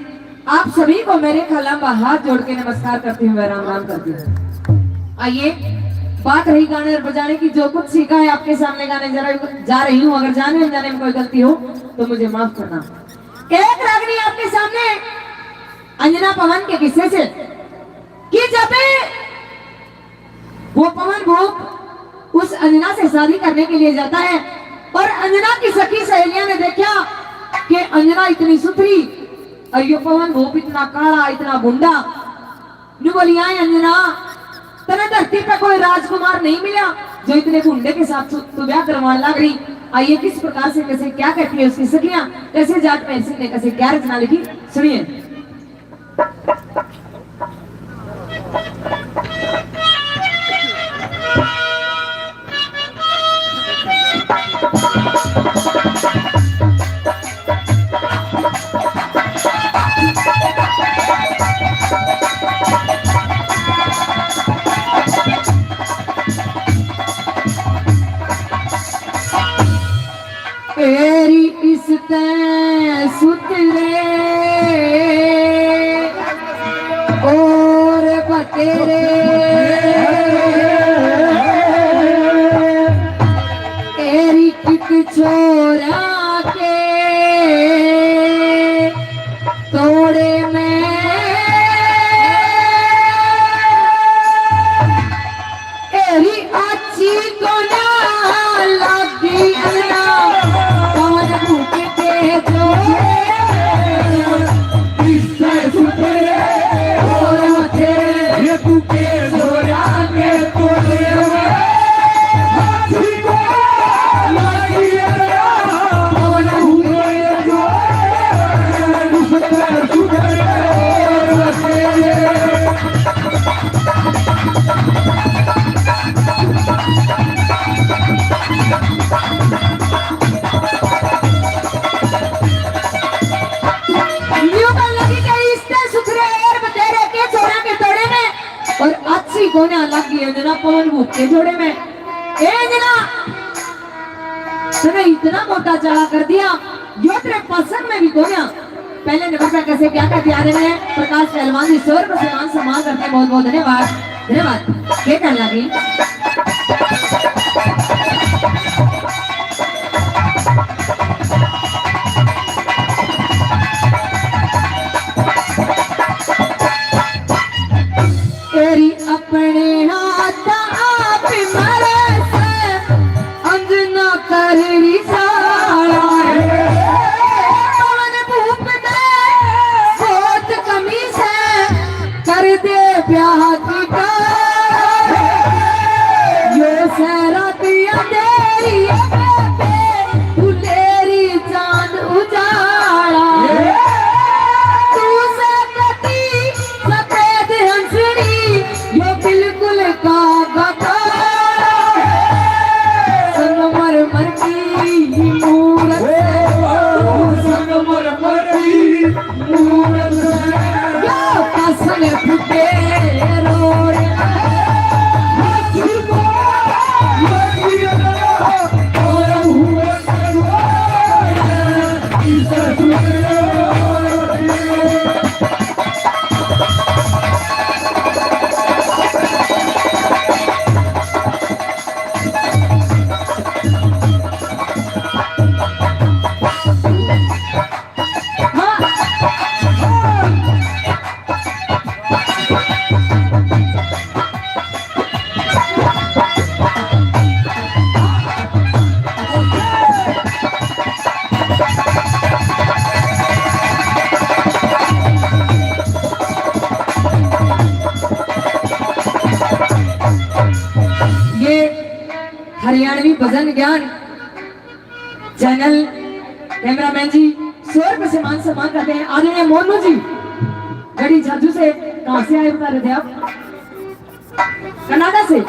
Speaker 1: आप सभी को मेरे लंबा हाथ जोड़ के नमस्कार करती हूँ, राम राम करती हूँ। आइए, बात रही गाने और बजाने की, जो कुछ सीखा है आपके सामने गाने जा रही हूँ। अगर जाने में कोई गलती हो तो मुझे माफ करना। एक रागनी आपके सामने अंजना पवन के किस्से से कि जब वो पवन भूप उस अंजना से शादी करने के लिए जाता है और अंजना की सखी सहेलियां ने देखा कि अंजना इतनी सुथरी और ये पवन भूप इतना काला इतना गुंडा। जो बोली आए अंजना तेरे धरती पे कोई राजकुमार नहीं मिला जो इतने गुंडे के साथ तू ब्याह करवाने लग रही। आइए किस प्रकार से कैसे क्या कहती है उसकी सखियां, कैसे जाट महसी ने कैसे क्या रचना लिखी सुनिए। तेरी इस्ते सुतरे और बतेरे तेरी कित छोरा के तोड़े में तेरी अच्छी को ना लगी अन्ना पवन भूख के जोड़े
Speaker 7: इससे सुतरे और तेरे ये तू के जोड़ा के तोड़े में हाथी को लगी पवन भूख के जोड़े उससे सुतरे और तेरे
Speaker 1: और अच्छी गोना लगी अंजना पवन भूख के जोड़े में। ए अंजना तूने इतना मोटा चढ़ा कर दिया जो तेरे पसंद में भी गोना। पहले नंबर पे कैसे क्या कहते आ रहे हैं प्रकाश पहलवान जी शोर को सम्मान करते हैं। बहुत बहुत धन्यवाद धन्यवाद। क्या कहने लगी तेरी अपने हाथ आप मरे से अंजना कर रिसाला पवन भूप दे सोच कमी से कर दे ब्याह की यो सहरा दिया तेरी तेरी चांद उजाड़ा तू से कटी सफेद हंसड़ी यो बिल्कुल कागता संगमरमर की मूरत
Speaker 7: संगमरमर की मूरत
Speaker 1: यो फसल फुटे रोड
Speaker 7: हाथी को लगी और हुए इससे सुतरे और तेरे
Speaker 1: ये हरियाणवी भजन ज्ञान चैनल कैमरामैन जी शोर पे सम्मान करते हैं आदरणीय मोनू जी गड़ी झाजू से। कहां से आए बता रहे थे आप? कनाडा से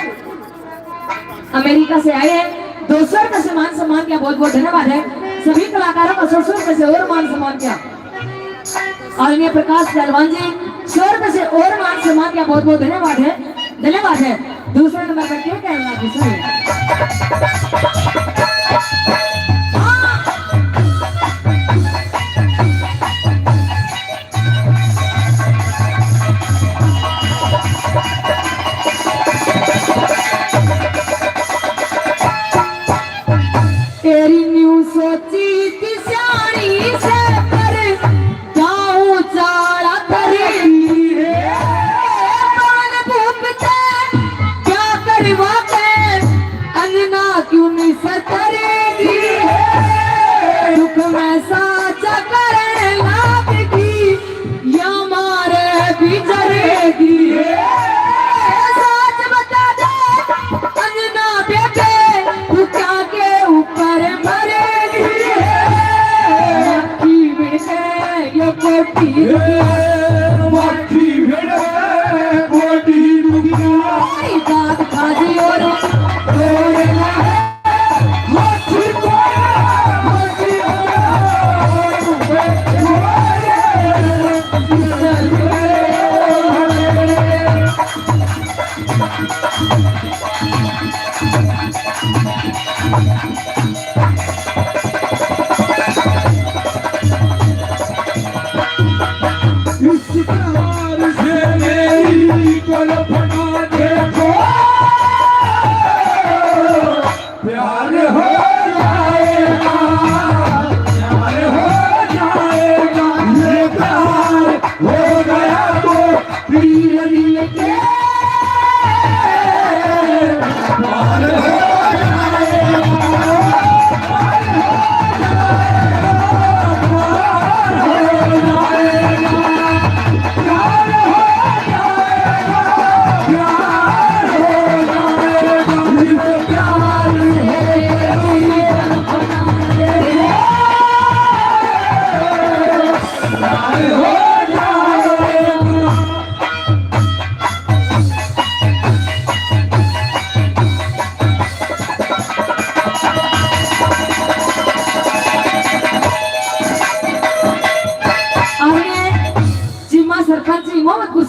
Speaker 1: अमेरिका से आए हैं। 200 रुपए से मान सम्मान किया बहुत बहुत धन्यवाद है। सभी कलाकारों को 100 रुपए से और मान सम्मान किया। आदरणीय प्रकाश पहलवान जी 100 रुपए से और मान सम्मान किया बहुत बहुत धन्यवाद है धन्यवाद है। दूसरे नंबर पर क्या कहना तेरी न्यू सोची थी सियानी से पर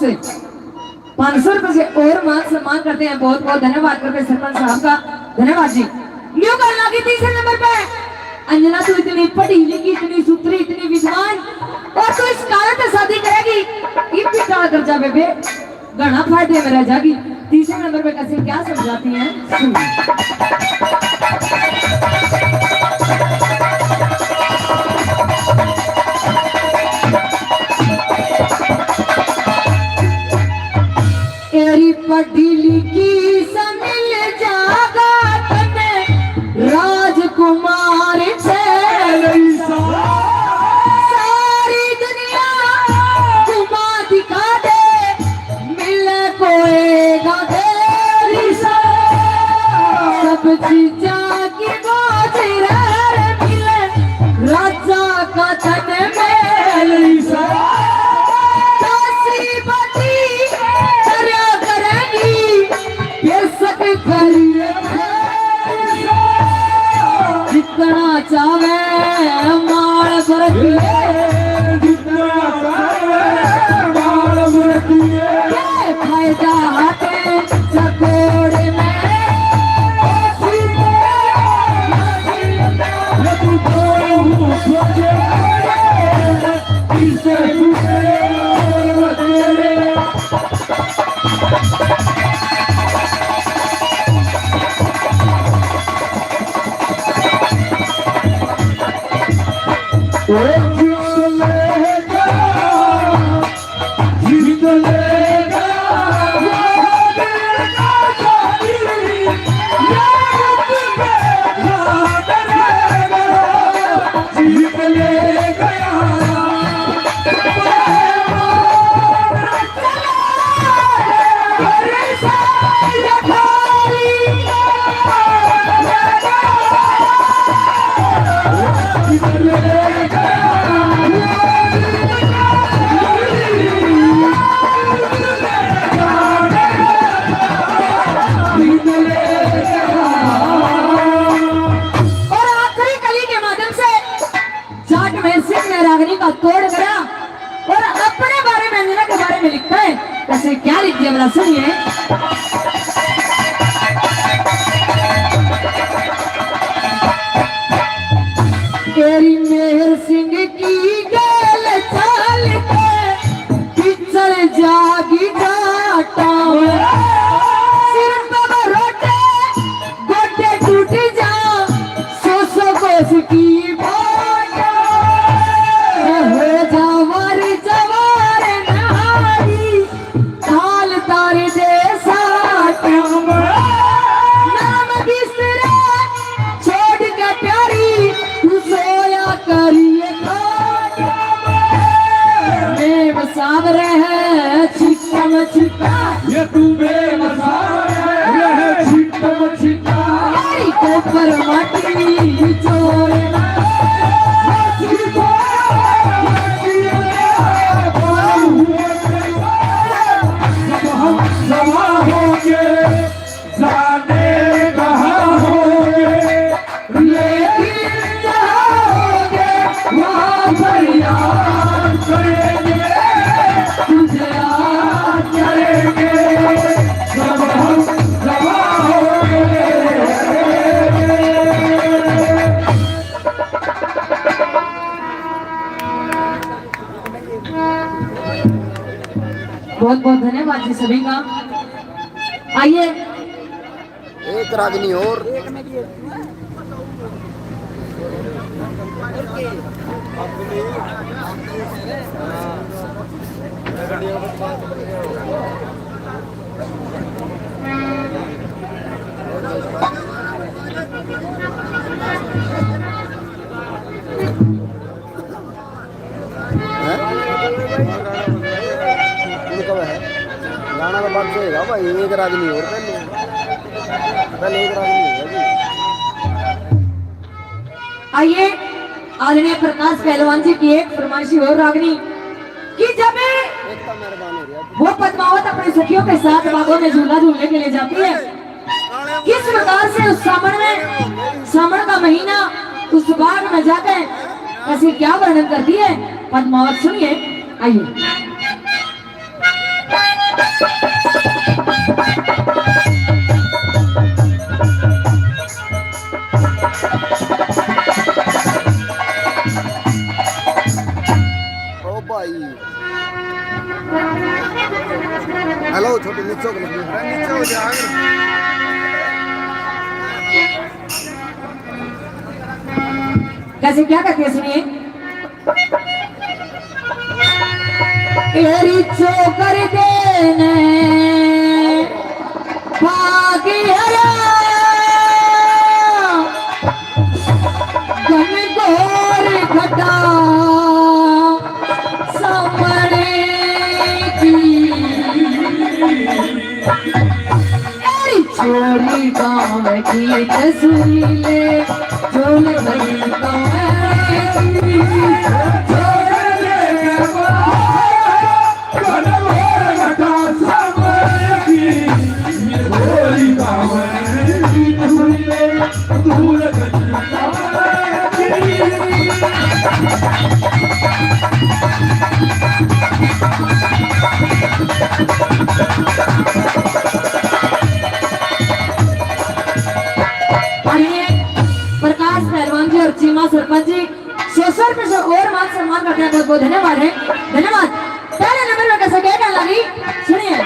Speaker 8: से 500 रुपए से और मान सम्मान करते हैं। बहुत बहुत धन्यवाद करते हैं सरपंच साहब का, धन्यवाद जी। न्यू करना की तीसरे नंबर पे अंजना, तू इतनी पढ़ी लिखी, इतनी सुथरी, इतनी विद्वान, और तू इस कारण से शादी करेगी, ये भी क्या कर जा बेबे, घना फायदे में रह जाएगी। तीसरे नंबर पे कैसे क्या समझाती हैं सुन। तेरी पढ़ी लिखी से मिल जागा तने राजकुमार सारी दुनिया घुमा दिखा दे, मिले कोएगा तेरी सब चीजा की बात मिले राजा का धन मेरी जितना चाहे माल फायदा हाथे सकोड़े में का तोड़ गया और अपने बारे में अंजना के बारे में लिखता है। कैसे क्या लिख दिया बड़ा सुनिए। तेरी मेहर सिंह की गल चाल के पिछड़ जागी जाटा सिर पर रोटे गोटे टूट जा सो गोस की
Speaker 7: ये तू बेमसाल है छिटम छिटा
Speaker 8: पर माटी चोरना
Speaker 7: जमा होंगे जाने कहाँ होंगे
Speaker 8: लेकिन जाओगे वहाँ पर याद करेंगे तुझे याद करेंगे
Speaker 7: जब हम जमा होंगे।
Speaker 8: बहुत बहुत धन्यवाद जी सभी का। आइए
Speaker 4: एक रागनी और गाना तो बात देगा भाई। एक रागनी और पहले एक रागनी होगा।
Speaker 8: आइए आदरणीय प्रकाश पहलवान जी की एक फरमाइशी और रागनी कि जब वो पद्मावत अपने सखियों के साथ बागों में झूला झूलने के लिए जाती है, किस प्रकार से उस सावन का महीना उस बाग में जाकर ऐसे क्या वर्णन करती है पद्मावत, सुनिए। आइए
Speaker 4: ओ भाई हेलो छोटे नीचे हो गए नीचे हो जा
Speaker 8: कैसे क्या करते हैं सुनिए। एरी चोकर देने भागी हरा गम गोर घटा समरे की एरी छोरी गाँव की तस्वीर झोल गई प्रकाश पहलवान जी और चीमा सरपंच जी 100 रुपए से और मान सम्मान करते हैं। बहुत बहुत धन्यवाद है। धन्यवाद। पहले नंबर में कैसे क्या लगी सुनिए।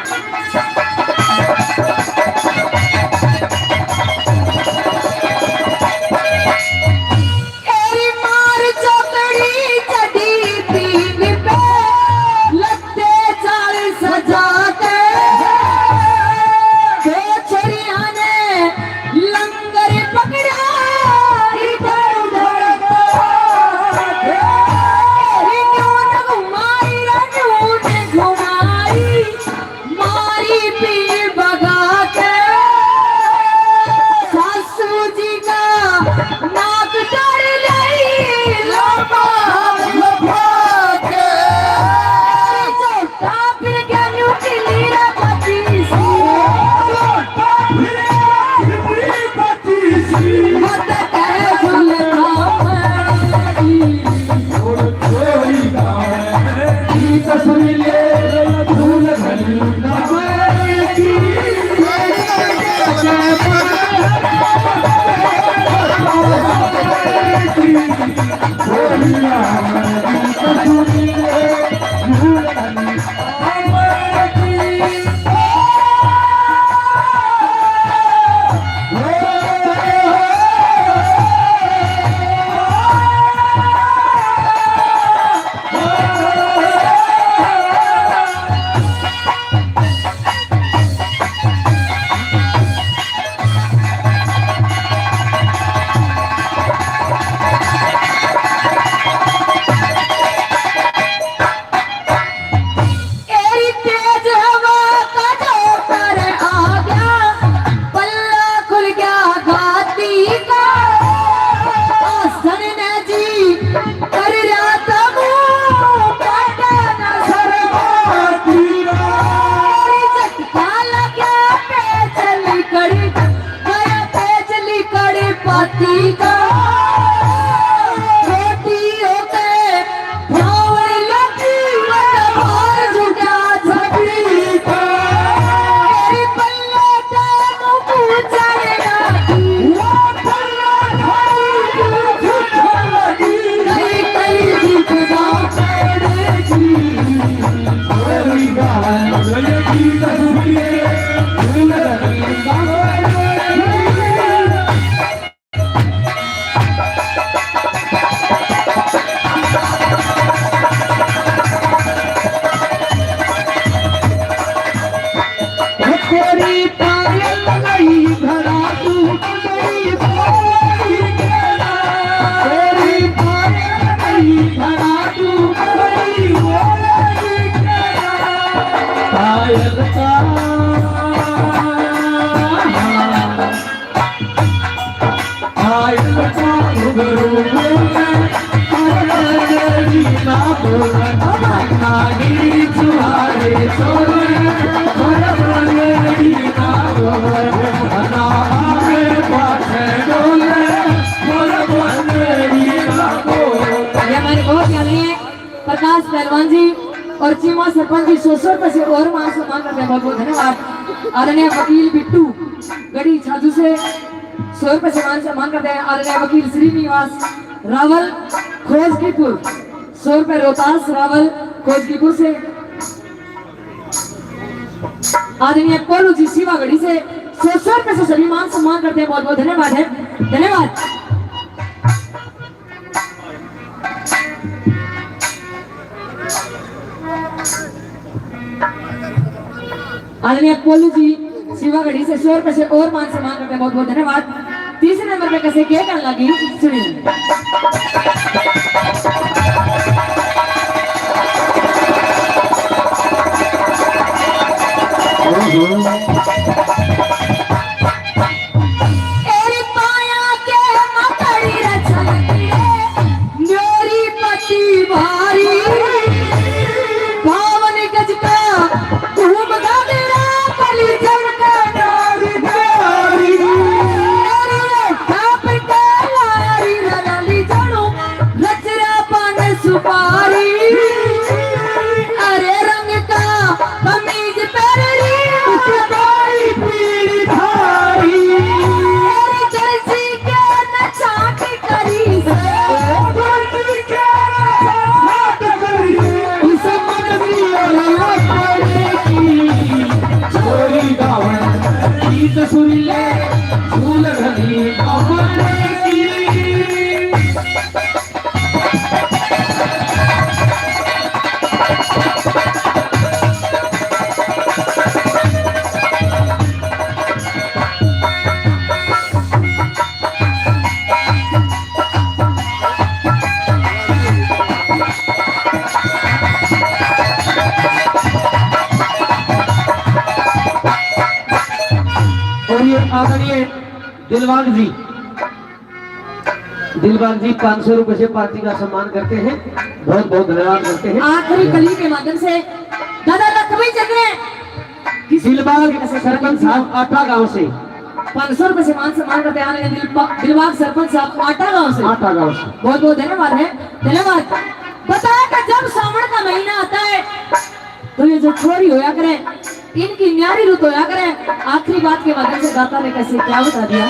Speaker 8: प्रकाश पहलवान जी और चीमा सरपंच जी 100 रुपए से और मान सम्मान करते हैं। बहुत बहुत धन्यवाद। आदरणीय वकील बिट्टू गढ़ी छाजू से 100 रुपए से मान सम्मान करते हैं। आदरणीय वकील श्रीनिवास रावल खोजकीपुर 100 रुपए। रोहतास रावल खोजकीपुर से। आदरणीय कोलू जी शिवागढ़ी से 100 रुपए से सभी मान सम्मान करते हैं। बहुत बहुत धन्यवाद है। धन्यवाद। आदरणीय कोलू जी शिवागढ़ी से 100 रुपए से और मान सम्मान करते हैं। बहुत बहुत धन्यवाद। तीसरे नंबर पे कैसे क्या करने लगी सुनिए। एरी पाया के मकड़ी रचलती न्योरी पति भारी पावन गज का घूम गागरा कली जल का नारी नारी एरी काप के लारी रली जणो रचरा पान सुपारी अरे रंग का कमीज पेरी उसकी पीड़ी भारी एरी जर्सी के नचाट करी से जर्सी के नचाट करी उस मन भी
Speaker 7: छोरी गावन गीत सुन ले फूल घड़ी अपने की।
Speaker 6: और ये आदरणीय दिलबाग जी 500 रुपए से पार्टी का सम्मान करते हैं। बहुत बहुत धन्यवाद करते हैं।
Speaker 8: आखिरी कली के माध्यम से दादा लक्ष्मी चंद्र
Speaker 6: दिलबाग सरपंच साहब आटा गांव से
Speaker 8: 500 रुपए से मान सम्मान करते हैं। दिलबाग सरपंच साहब आटा गांव से बहुत बहुत धन्यवाद है। धन्यवाद। बताया कि जब सावन का महीना आता है तो ये जो छोरी होया करे इनकी न्यारी रुत होया करे। आखिरी बात के माध्यम से दाता ने कैसे क्या बता दिया।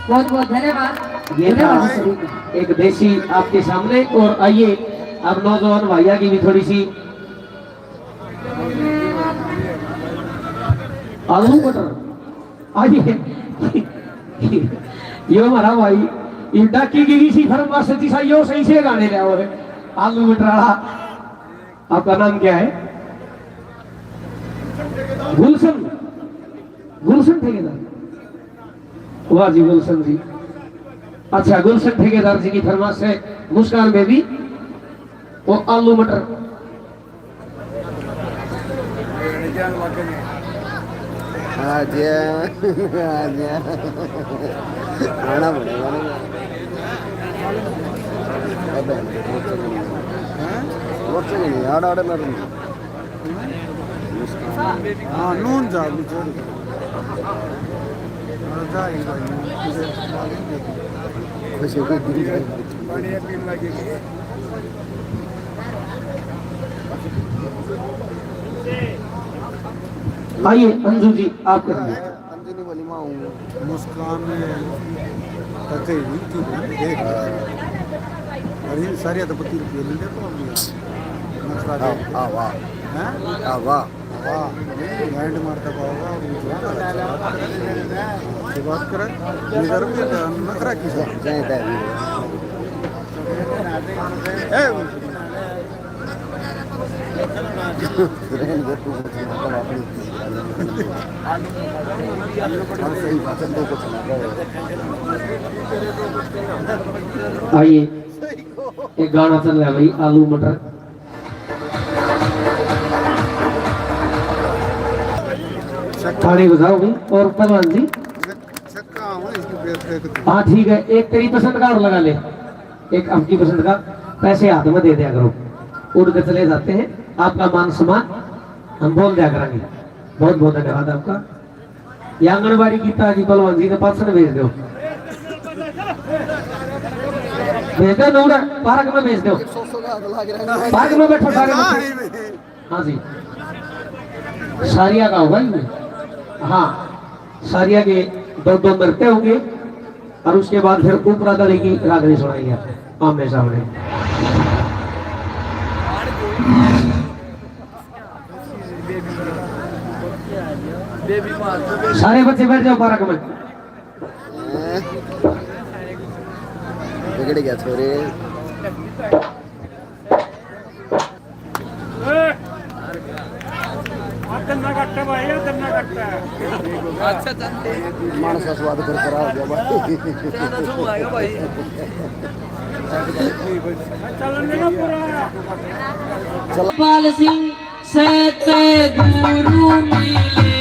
Speaker 8: बहुत बहुत धन्यवाद।
Speaker 6: ये था एक देसी आपके सामने। और आइए अब नौजवान भैया की भी थोड़ी सी आलू मटर आइए। यो हमारा भाई इंडा की गिरी सी फरमाइश सच्ची सा यो सही से गाने ले है आलू मटर वाला। आपका नाम क्या है? गुलशन ठेकेदार। वाह जी गुलशन जी। अच्छा गुलशन ठेकेदार जी की फरमाइश है मुस्कान बेबी वो आलू मटर।
Speaker 4: हाँ जी हाँ जी आना पड़ेगा ना रोचे नहीं आड़ आड़े में
Speaker 3: हाँ नून जा छोड़
Speaker 4: खुशी हुई
Speaker 6: आइए अंजू जी आप करिए।
Speaker 4: अंजनी वाली माँ हूँ
Speaker 3: मुस्कान कहते ही थी देख अरे सारी तो 25 रुपये ले तो अब नखरा दे
Speaker 4: वाह
Speaker 3: हैं
Speaker 4: वाह
Speaker 3: वाह लैंड मारता पाओगा ये बात करे इधर भी नखरा की सब
Speaker 4: जय तय सही बात है दो कुछ
Speaker 6: आइए एक गाना चल रहा है भाई आलू मटर। ताड़ी बजाओ भाई। और पहलवान जी
Speaker 3: छक्का हूँ इसकी फेंक दो
Speaker 6: हाँ ठीक है, एक तेरी पसंद का और लगा ले, एक आपकी पसंद का। पैसे हाथ में दे दिया करो, उड़ के चले जाते हैं। आपका मान सम्मान हम बोल दिया करेंगे। बहुत बहुत धन्यवाद आपका। ये आंगनबाड़ी गीता जी पहलवान जी ने 500 भेज दो, भेज दो नौड़ा पार्क में भेज दो, पार्क में बैठो सारे बच्चे। हाँ जी सारिया का होगा ये। हाँ सारिया के 2-2 नृत्य होंगे और उसके बाद फिर ऊपरा दली की रागनी सुनाएंगे आमने सामने। सारे बच्चे बैठ जाओ पार्क में।
Speaker 4: बिगड़ गया छोरे मानसा स्वाद कर करा हो गया भाई
Speaker 1: पाल सिंह सते गुरु मिले,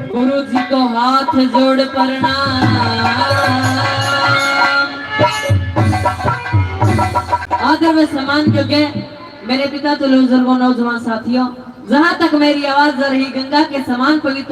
Speaker 1: गुरु जी को हाथ जोड़ प्रणाम। आदर में सम्मान क्योंकि मेरे पिता तो बुजुर्गों नौजवान साथियों, जहाँ तक मेरी आवाज जा रही गंगा के समान पवित्र